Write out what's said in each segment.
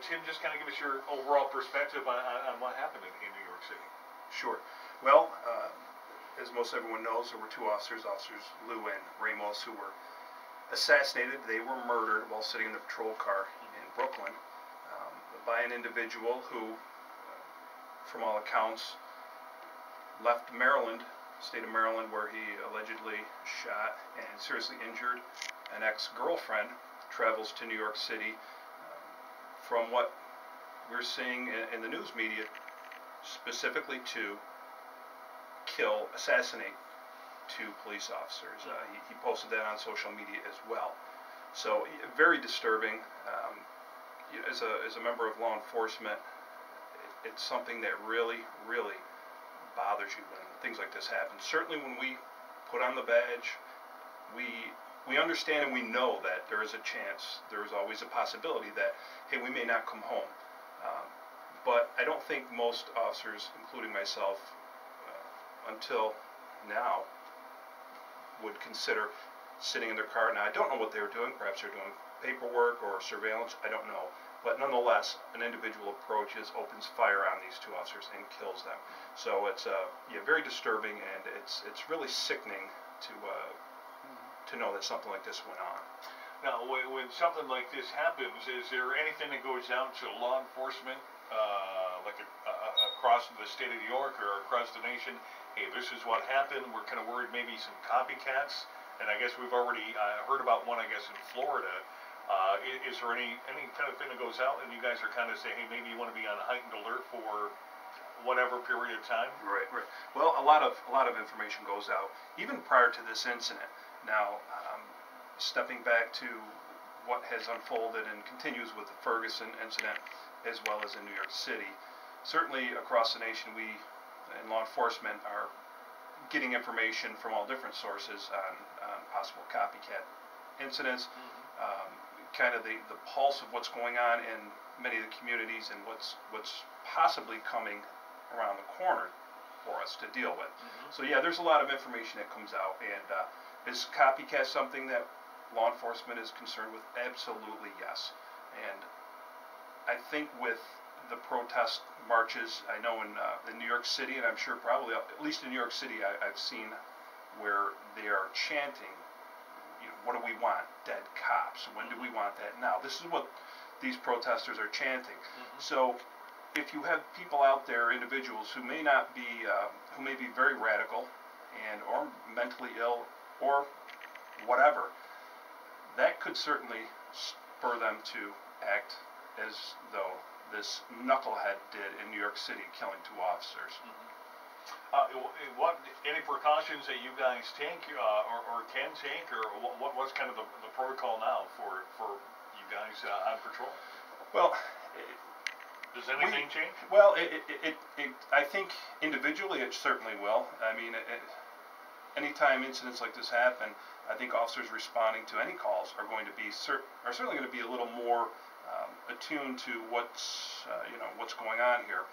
Tim, just kind of give us your overall perspective on what happened in New York City. Sure. Well, as most everyone knows, there were two officers, Officers Liu and Ramos, who were assassinated. They were murdered while sitting in the patrol car in Brooklyn by an individual who, from all accounts, left Maryland, state of Maryland, where he allegedly shot and seriously injured an ex-girlfriend, travels to New York City. From what we're seeing in the news media, specifically to assassinate two police officers. He posted that on social media as well. So very disturbing. As a member of law enforcement, it's something that really, really bothers you when things like this happen. Certainly when we put on the badge, we understand and we know that there is a chance, there is always a possibility that, hey, we may not come home. But I don't think most officers, including myself, until now, would consider sitting in their car. Now, I don't know what they were doing. Perhaps they're doing paperwork or surveillance. I don't know. But nonetheless, an individual approaches, opens fire on these two officers, and kills them. So it's very disturbing, and it's really sickening to know that something like this went on. Now, when something like this happens, is there anything that goes out to law enforcement, like across the state of New York or across the nation? Hey, this is what happened. We're kind of worried maybe some copycats, and I guess we've already heard about one, I guess, in Florida. Is there any kind of thing that goes out, and you guys are kind of saying, hey, maybe you want to be on a heightened alert for whatever period of time? Right. Well, a lot of information goes out, even prior to this incident. Now, stepping back to what has unfolded and continues with the Ferguson incident, as well as in New York City, certainly across the nation, we in law enforcement are getting information from all different sources on possible copycat incidents, kind of the pulse of what's going on in many of the communities and what's possibly coming around the corner for us to deal with. So yeah, there's a lot of information that comes out, and is copycat something that law enforcement is concerned with? Absolutely yes. And I think with the protest marches, I know in New York City, and I'm sure probably at least in New York City, I've seen where they are chanting, what do we want? Dead cops. When do we want that? Now. This is what these protesters are chanting. So if you have people out there, individuals who may not be, who may be very radical and or mentally ill or whatever, that could certainly spur them to act as though this knucklehead did in New York City, killing two officers. Any precautions that you guys take or can take, or what's kind of the protocol now for you guys on patrol? Well, does anything change? Well, I think individually it certainly will. I mean, anytime incidents like this happen, I think officers responding to any calls are going to be are certainly going to be a little more attuned to what's going on here.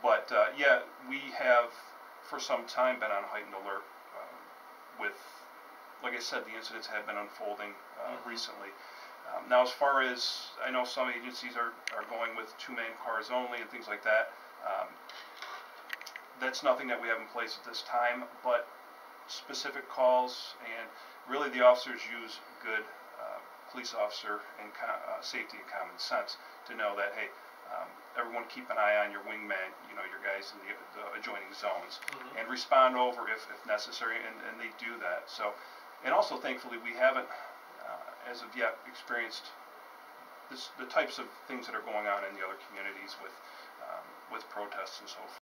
But yeah, we have for some time been on heightened alert with, like I said, the incidents have been unfolding recently. Now, as far as I know, some agencies are going with two-man cars only and things like that. That's nothing that we have in place at this time, but specific calls, and really the officers use good police officer and safety and common sense to know that, hey, everyone keep an eye on your wingman, your guys in the adjoining zones, and respond over if necessary, and they do that. So, and also thankfully we haven't, as of yet, experienced the types of things that are going on in the other communities with protests and so forth.